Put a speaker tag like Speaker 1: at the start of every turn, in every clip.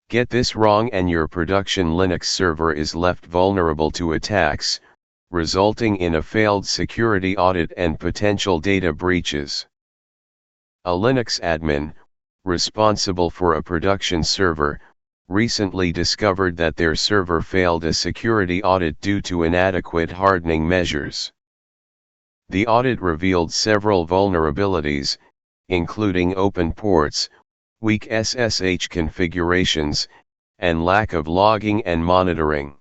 Speaker 1: Get this wrong and your production Linux server is left vulnerable to attacks, resulting in a failed security audit and potential data breaches. A Linux admin, responsible for a production server, recently discovered that their server failed a security audit due to inadequate hardening measures. The audit revealed several vulnerabilities, including open ports, weak SSH configurations, and lack of logging and monitoring.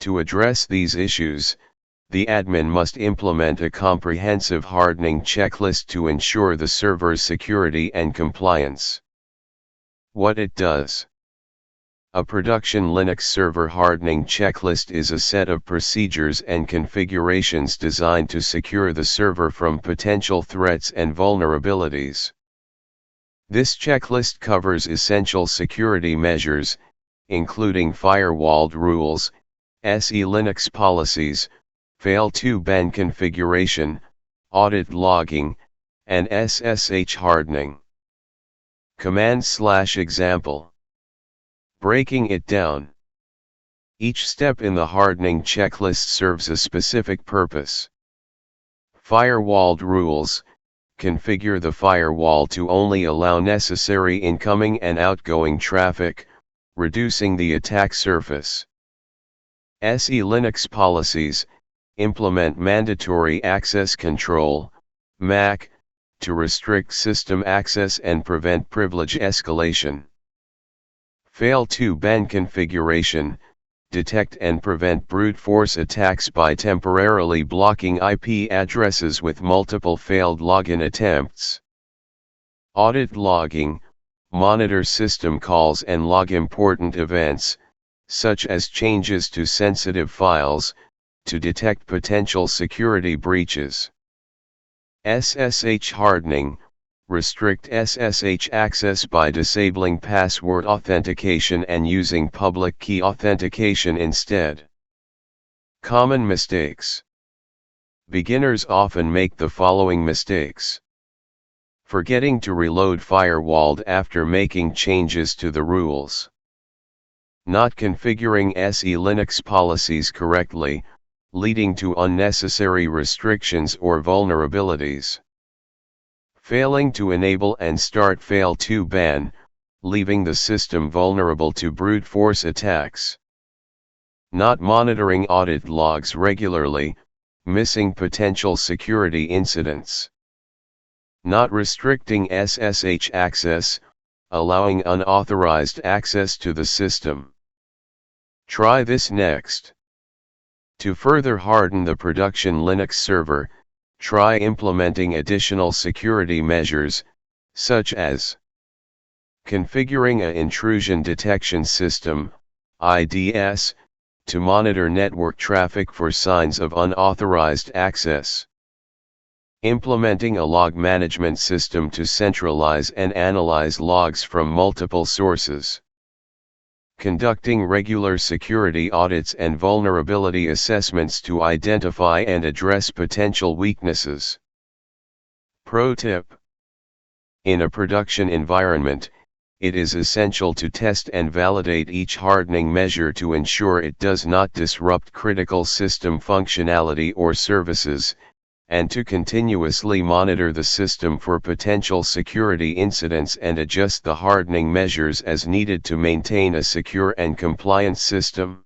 Speaker 1: To address these issues, the admin must implement a comprehensive hardening checklist to ensure the server's security and compliance. What it does. A production Linux server hardening checklist is a set of procedures and configurations designed to secure the server from potential threats and vulnerabilities. This checklist covers essential security measures, including firewalled rules, SELinux policies, fail-to-ban configuration, audit logging, and SSH hardening. Command/example. Breaking it down. Each step in the hardening checklist serves a specific purpose. Firewalled rules. Configure the firewall to only allow necessary incoming and outgoing traffic, reducing the attack surface. SELinux policies. Implement mandatory access control, MAC, to restrict system access and prevent privilege escalation. Fail-to-ban configuration. Detect and prevent brute force attacks by temporarily blocking IP addresses with multiple failed login attempts. Audit logging. Monitor system calls and log important events, such as changes to sensitive files, to detect potential security breaches. SSH hardening. Restrict SSH access by disabling password authentication and using public key authentication instead. Common mistakes. Beginners often make the following mistakes. Forgetting to reload firewalled after making changes to the rules. Not configuring SELinux policies correctly, leading to unnecessary restrictions or vulnerabilities. Failing to enable and start fail-to-ban, leaving the system vulnerable to brute force attacks. Not monitoring audit logs regularly, missing potential security incidents. Not restricting SSH access, allowing unauthorized access to the system. Try this next. To further harden the production Linux server, try implementing additional security measures, such as configuring an intrusion detection system, IDS, to monitor network traffic for signs of unauthorized access. Implementing a log management system to centralize and analyze logs from multiple sources. Conducting regular security audits and vulnerability assessments to identify and address potential weaknesses. Pro tip. In a production environment, it is essential to test and validate each hardening measure to ensure it does not disrupt critical system functionality or services, and to continuously monitor the system for potential security incidents and adjust the hardening measures as needed to maintain a secure and compliant system.